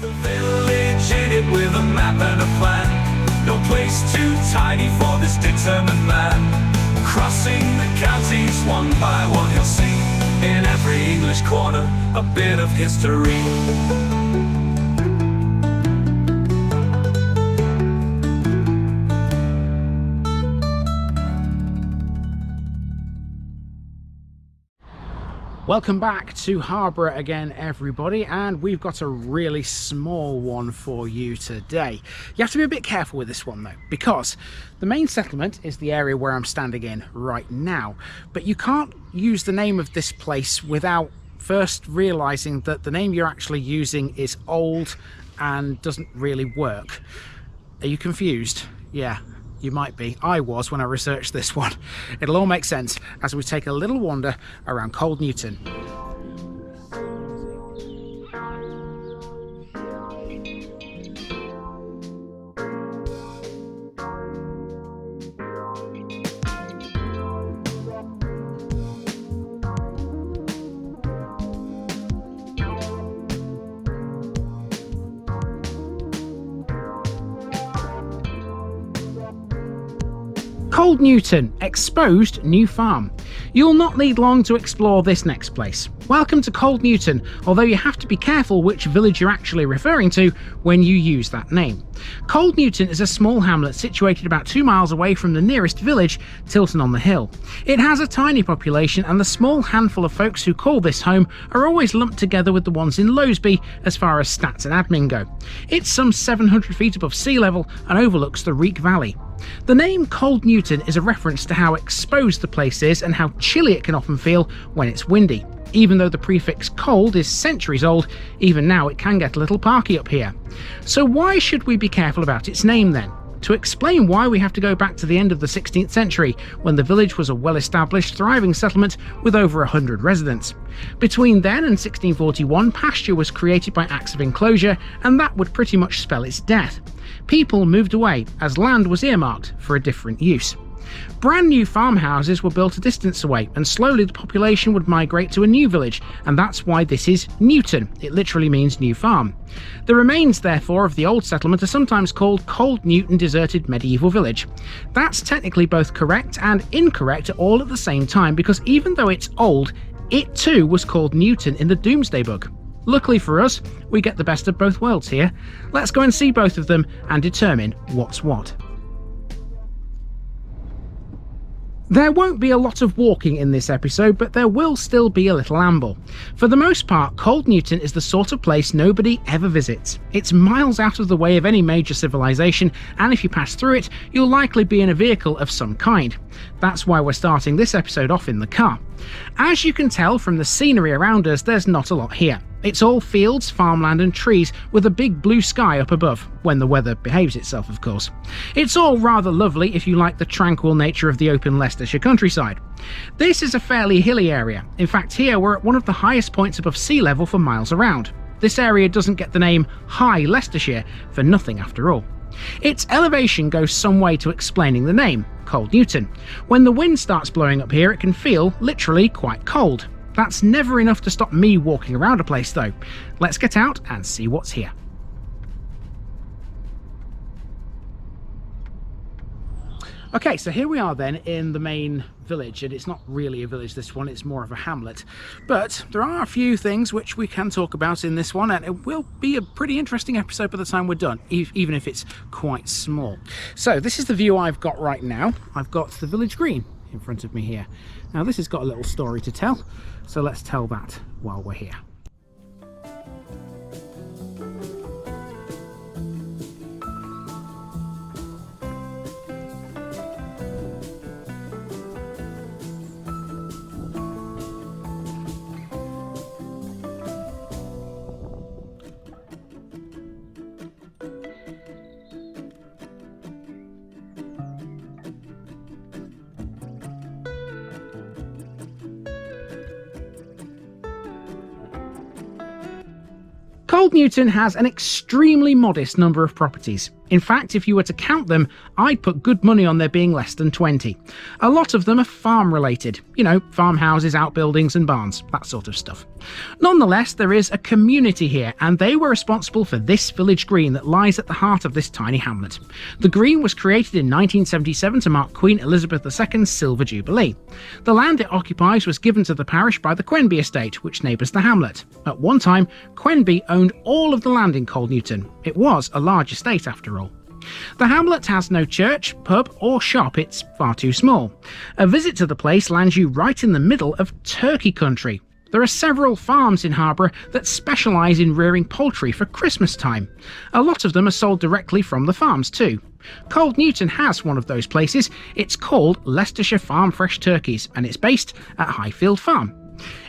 The village in it with a map and a plan. No place too tiny for this determined man. Crossing the counties one by one, he'll see in every English corner a bit of history. Welcome back to Harborough again, everybody, and we've got a really small one for you today. You have to be a bit careful with this one though, because the main settlement is the area where I'm standing in right now, but you can't use the name of this place without first realizing that the name you're actually using is old and doesn't really work. Are you confused? Yeah. You might be. I was when I researched this one. It'll all make sense as we take a little wander around Cold Newton. Cold Newton, exposed new farm. You'll not need long to explore this next place. Welcome to Cold Newton, although you have to be careful which village you're actually referring to when you use that name. Cold Newton is a small hamlet situated about 2 miles away from the nearest village, Tilton on the Hill. It has a tiny population, and the small handful of folks who call this home are always lumped together with the ones in Lowsby as far as stats and admin go. It's some 700 feet above sea level and overlooks the Reek Valley. The name Cold Newton is a reference to how exposed the place is and how chilly it can often feel when it's windy. Even though the prefix cold is centuries old, even now it can get a little parky up here. So why should we be careful about its name then? To explain why, we have to go back to the end of the 16th century, when the village was a well-established, thriving settlement with over 100 residents. Between then and 1641, pasture was created by Acts of Enclosure, and that would pretty much spell its death. People moved away, as land was earmarked for a different use. Brand new farmhouses were built a distance away, and slowly the population would migrate to a new village, and that's why this is Newton. It literally means new farm. The remains, therefore, of the old settlement are sometimes called Cold Newton Deserted Medieval Village. That's technically both correct and incorrect all at the same time, because even though it's old, it too was called Newton in the Domesday Book. Luckily for us, we get the best of both worlds here. Let's go and see both of them and determine what's what. There won't be a lot of walking in this episode, but there will still be a little amble. For the most part, Cold Newton is the sort of place nobody ever visits. It's miles out of the way of any major civilization, and if you pass through it, you'll likely be in a vehicle of some kind. That's why we're starting this episode off in the car. As you can tell from the scenery around us, there's not a lot here. It's all fields, farmland and trees with a big blue sky up above, when the weather behaves itself of course. It's all rather lovely if you like the tranquil nature of the open Leicestershire countryside. This is a fairly hilly area. In fact, here we're at one of the highest points above sea level for miles around. This area doesn't get the name High Leicestershire for nothing after all. Its elevation goes some way to explaining the name, Cold Newton. When the wind starts blowing up here, it can feel literally quite cold. That's never enough to stop me walking around a place though. Let's get out and see what's here. Okay, so here we are then in the main village, and it's not really a village this one, it's more of a hamlet. But there are a few things which we can talk about in this one, and it will be a pretty interesting episode by the time we're done, even if it's quite small. So this is the view I've got right now. I've got the village green in front of me here. Now this has got a little story to tell, so let's tell that while we're here. Cold Newton has an extremely modest number of properties. In fact, if you were to count them, I'd put good money on there being less than 20. A lot of them are farm related, you know, farmhouses, outbuildings and barns, that sort of stuff. Nonetheless, there is a community here, and they were responsible for this village green that lies at the heart of this tiny hamlet. The green was created in 1977 to mark Queen Elizabeth II's Silver Jubilee. The land it occupies was given to the parish by the Quenby estate, which neighbours the hamlet. At one time, Quenby owned all of the land in Cold Newton. It was a large estate after all. The hamlet has no church, pub or shop, it's far too small. A visit to the place lands you right in the middle of turkey country. There are several farms in Harborough that specialise in rearing poultry for Christmas time. A lot of them are sold directly from the farms too. Cold Newton has one of those places. It's called Leicestershire Farm Fresh Turkeys, and it's based at Highfield Farm.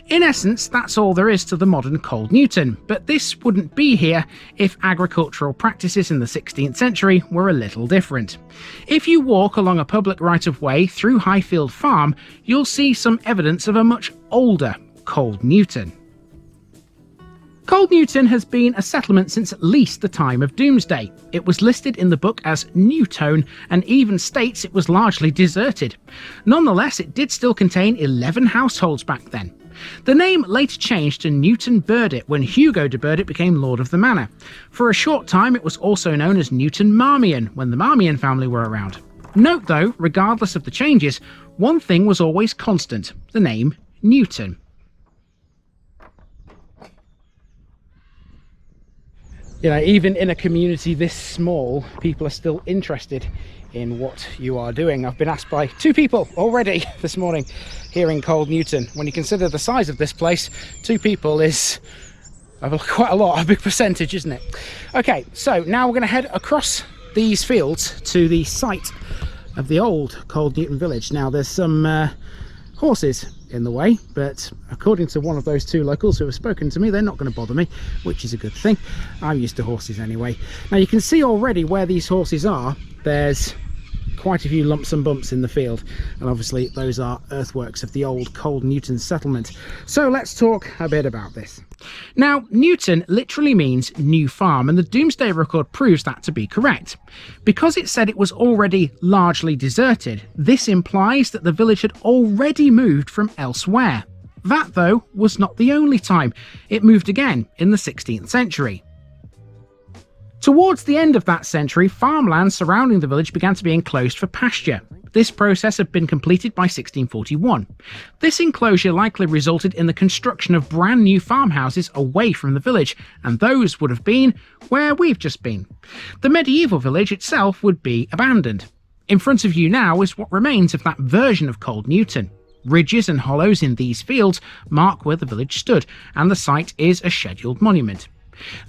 In essence, that's all there is to the modern Cold Newton, but this wouldn't be here if agricultural practices in the 16th century were a little different. If you walk along a public right-of-way through Highfield Farm, you'll see some evidence of a much older Cold Newton. Cold Newton has been a settlement since at least the time of Doomsday. It was listed in the book as Newtone and even states it was largely deserted. Nonetheless, it did still contain 11 households back then. The name later changed to Newton Burdett when Hugo de Burdett became Lord of the Manor. For a short time it was also known as Newton Marmion when the Marmion family were around. Note though, regardless of the changes, one thing was always constant: the name Newton. You know, even in a community this small, people are still interested in what you are doing. I've been asked by 2 people already this morning here in Cold Newton. When you consider the size of this place, 2 people is quite a lot, a big percentage, isn't it? Okay, so now we're going to head across these fields to the site of the old Cold Newton village. Now there's some horses in the way, but according to one of those 2 locals who have spoken to me, they're not going to bother me, which is a good thing. I'm used to horses anyway. Now you can see already where these horses are. There's quite a few lumps and bumps in the field, and obviously those are earthworks of the old Cold Newton settlement. So let's talk a bit about this. Now, Newton literally means new farm, and the Domesday record proves that to be correct. Because it said it was already largely deserted, this implies that the village had already moved from elsewhere. That, though, was not the only time. It moved again in the 16th century. Towards the end of that century, farmland surrounding the village began to be enclosed for pasture. This process had been completed by 1641. This enclosure likely resulted in the construction of brand new farmhouses away from the village, and those would have been where we've just been. The medieval village itself would be abandoned. In front of you now is what remains of that version of Cold Newton. Ridges and hollows in these fields mark where the village stood, and the site is a scheduled monument.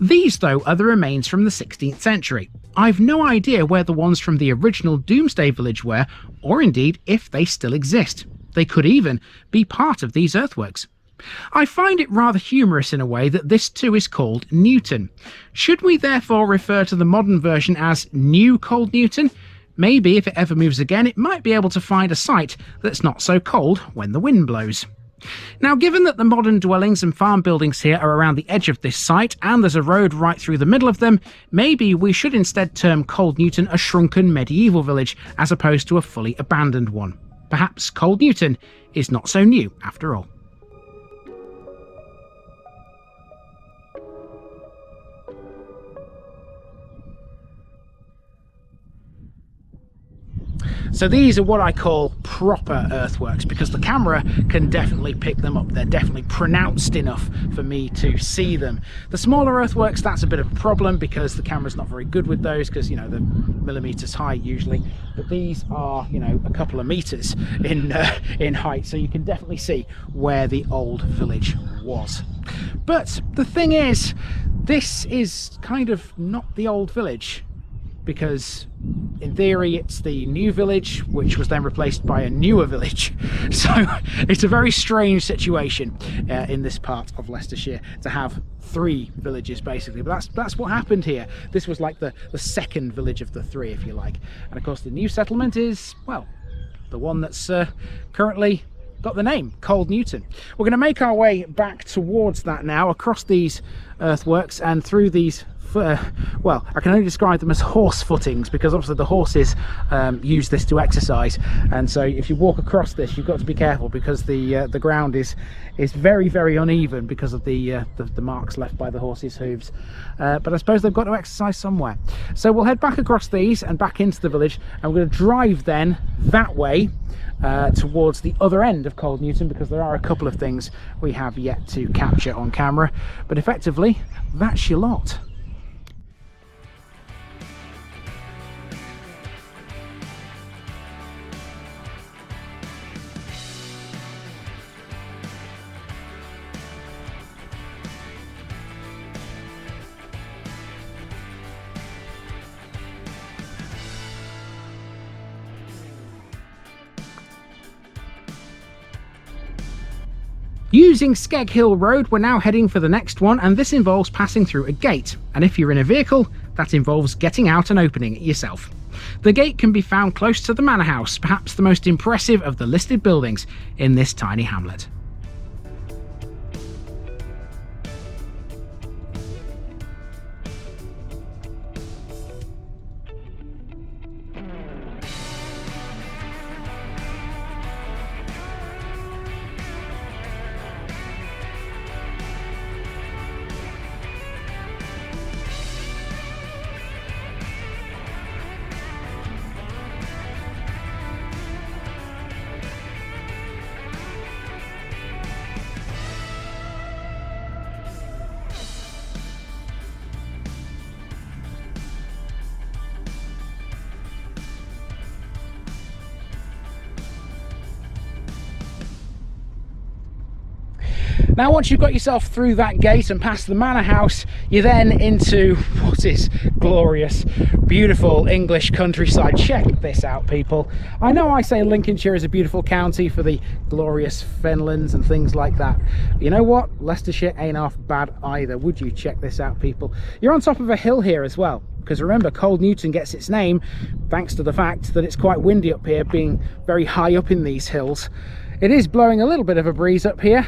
These, though, are the remains from the 16th century. I've no idea where the ones from the original Domesday village were, or indeed if they still exist. They could even be part of these earthworks. I find it rather humorous in a way that this too is called Newton. Should we therefore refer to the modern version as New Cold Newton? Maybe if it ever moves again, it might be able to find a site that's not so cold when the wind blows. Now, given that the modern dwellings and farm buildings here are around the edge of this site, and there's a road right through the middle of them, maybe we should instead term Cold Newton a shrunken medieval village, as opposed to a fully abandoned one. Perhaps Cold Newton is not so new after all. So these are what I call proper earthworks, because the camera can definitely pick them up. They're definitely pronounced enough for me to see them. The smaller earthworks, that's a bit of a problem because the camera's not very good with those, because, you know, they're millimeters high usually. But these are, you know, a couple of meters in height, so you can definitely see where the old village was. But the thing is, this is kind of not the old village, because in theory it's the new village, which was then replaced by a newer village. So it's a very strange situation in this part of Leicestershire to have 3 villages basically, but that's what happened here. This was like the second village of the 3, if you like. And of course the new settlement is, well, the one that's currently got the name Cold Newton. We're going to make our way back towards that now, across these earthworks and through these well, I can only describe them as horse footings, because obviously the horses use this to exercise, and so if you walk across this, you've got to be careful, because the ground is very, very uneven because of the marks left by the horses' hooves. But I suppose they've got to exercise somewhere. So we'll head back across these and back into the village, and we're going to drive then that way towards the other end of Cold Newton, because there are a couple of things we have yet to capture on camera. But effectively, that's your lot. Using Skeg Hill Road, we're now heading for the next one, and this involves passing through a gate, and if you're in a vehicle, that involves getting out and opening it yourself. The gate can be found close to the manor house, perhaps the most impressive of the listed buildings in this tiny hamlet. Now, once you've got yourself through that gate and past the manor house, you're then into what is glorious, beautiful English countryside. Check this out, people. I know I say Lincolnshire is a beautiful county for the glorious fenlands and things like that. But you know what? Leicestershire ain't half bad either. Would you check this out, people? You're on top of a hill here as well, because remember, Cold Newton gets its name thanks to the fact that it's quite windy up here, being very high up in these hills. It is blowing a little bit of a breeze up here,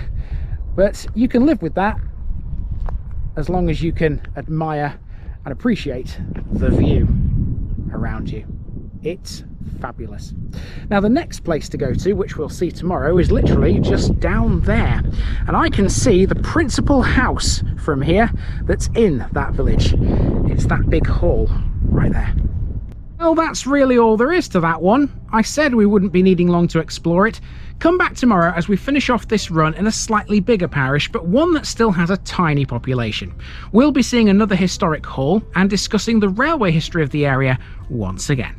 but you can live with that as long as you can admire and appreciate the view around you. It's fabulous. Now, the next place to go to, which we'll see tomorrow, is literally just down there, and I can see the principal house from here that's in that village. It's that big hall right there. Well, that's really all there is to that one. I said we wouldn't be needing long to explore it. Come back tomorrow as we finish off this run in a slightly bigger parish, but one that still has a tiny population. We'll be seeing another historic hall and discussing the railway history of the area once again.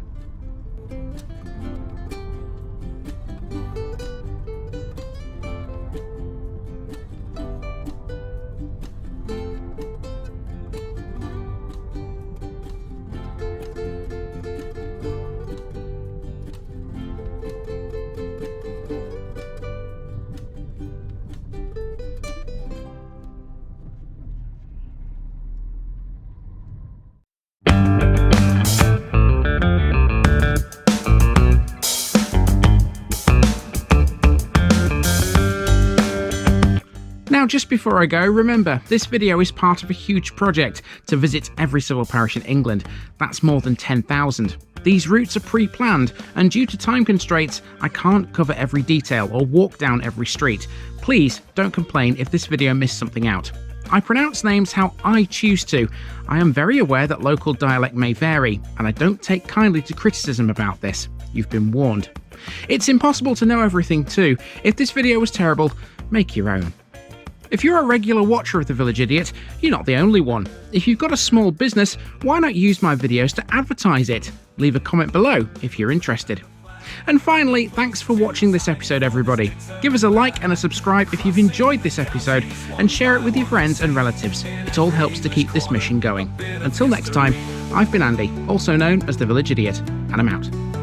Now, just before I go, remember, this video is part of a huge project to visit every civil parish in England. That's more than 10,000. These routes are pre-planned, and due to time constraints, I can't cover every detail or walk down every street. Please don't complain if this video missed something out. I pronounce names how I choose to. I am very aware that local dialect may vary, and I don't take kindly to criticism about this. You've been warned. It's impossible to know everything too. If this video was terrible, make your own. If you're a regular watcher of The Village Idiot, you're not the only one. If you've got a small business, why not use my videos to advertise it? Leave a comment below if you're interested. And finally, thanks for watching this episode, everybody. Give us a like and a subscribe if you've enjoyed this episode, and share it with your friends and relatives. It all helps to keep this mission going. Until next time, I've been Andy, also known as The Village Idiot, and I'm out.